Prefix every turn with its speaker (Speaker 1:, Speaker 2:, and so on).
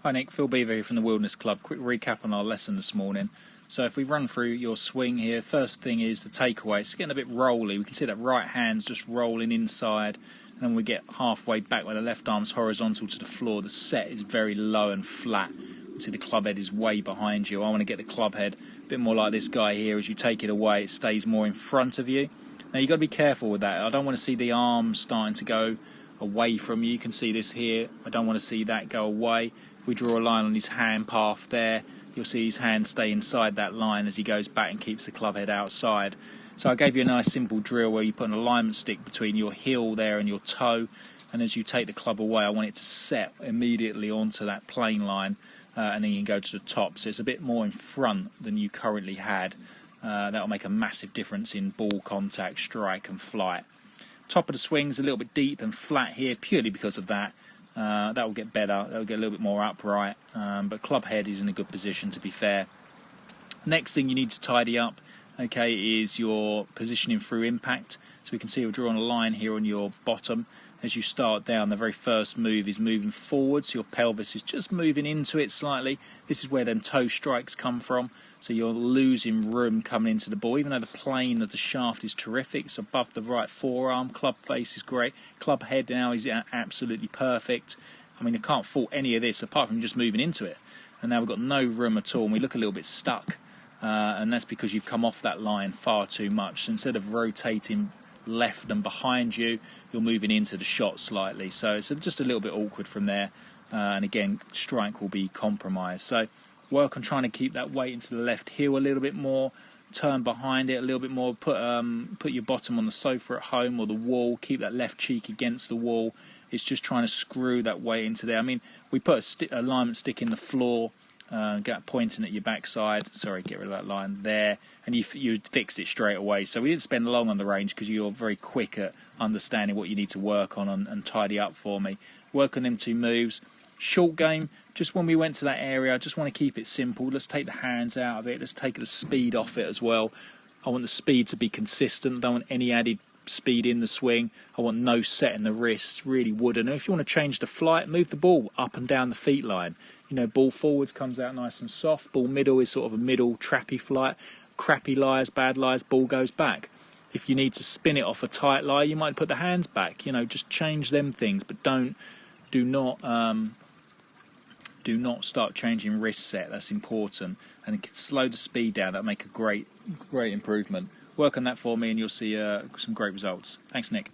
Speaker 1: Hi Nick, Phil Beever here from the Wilderness Club. Quick recap on our lesson this morning. So if we run through your swing here, first thing is the takeaway. It's getting a bit rolly. We can see that right hand's just rolling inside, and then we get halfway back where the left arm's horizontal to the floor. The set is very low and flat. You can see the club head is way behind you. I want to get the club head a bit more like this guy here. As you take it away, it stays more in front of you. Now you've got to be careful with that. I don't want to see the arm starting to go away from you. You can see this here. I don't want to see that go away. If we draw a line on his hand path there, you'll see his hand stay inside that line as he goes back and keeps the club head outside. So I gave you a nice simple drill where you put an alignment stick between your heel there and your toe, and as you take the club away, I want it to set immediately onto that plane line, and then you can go to the top. So it's a bit more in front than you currently had. That'll make a massive difference in ball contact, strike and flight. Top of the swing's a little bit deep and flat here purely because of that. That will get better, that will get a little bit more upright, but club head is in a good position, to be fair. Next thing you need to tidy up, okay, is your positioning through impact. So we can see we're drawing a line here on your bottom. As you start down, the very first move is moving forward, so your pelvis is just moving into it slightly. This is where them toe strikes come from, so you're losing room coming into the ball, even though the plane of the shaft is terrific. It's above the right forearm, club face is great, club head now is absolutely perfect. I mean, you can't fault any of this apart from just moving into it. And now we've got no room at all, and we look a little bit stuck, and that's because you've come off that line far too much. So instead of rotating left and behind you, you're moving into the shot slightly, so it's just a little bit awkward from there, and again strike will be compromised. So work on trying to keep that weight into the left heel a little bit more, turn behind it a little bit more, put your bottom on the sofa at home or the wall, keep that left cheek against the wall. It's just trying to screw that weight into there. I mean, we put a alignment stick in the floor, pointing at your backside, sorry, get rid of that line there, and you fixed it straight away. So we didn't spend long on the range because you're very quick at understanding what you need to work on and tidy up for me. Work on them two moves. Short game, just when we went to that area, I just want to keep it simple. Let's take the hands out of it. Let's take the speed off it as well. I want the speed to be consistent. I don't want any added speed in the swing. I want no set in the wrists, really wooden. And if you want to change the flight, move the ball up and down the feet line. You know, ball forwards comes out nice and soft. Ball middle is sort of a middle trappy flight. Crappy lies, bad lies, ball goes back. If you need to spin it off a tight lie, you might put the hands back. You know, just change them things, but do not start changing wrist set. That's important, and it can slow the speed down. That'll make a great improvement. Work on that for me, and you'll see some great results. Thanks, Nick.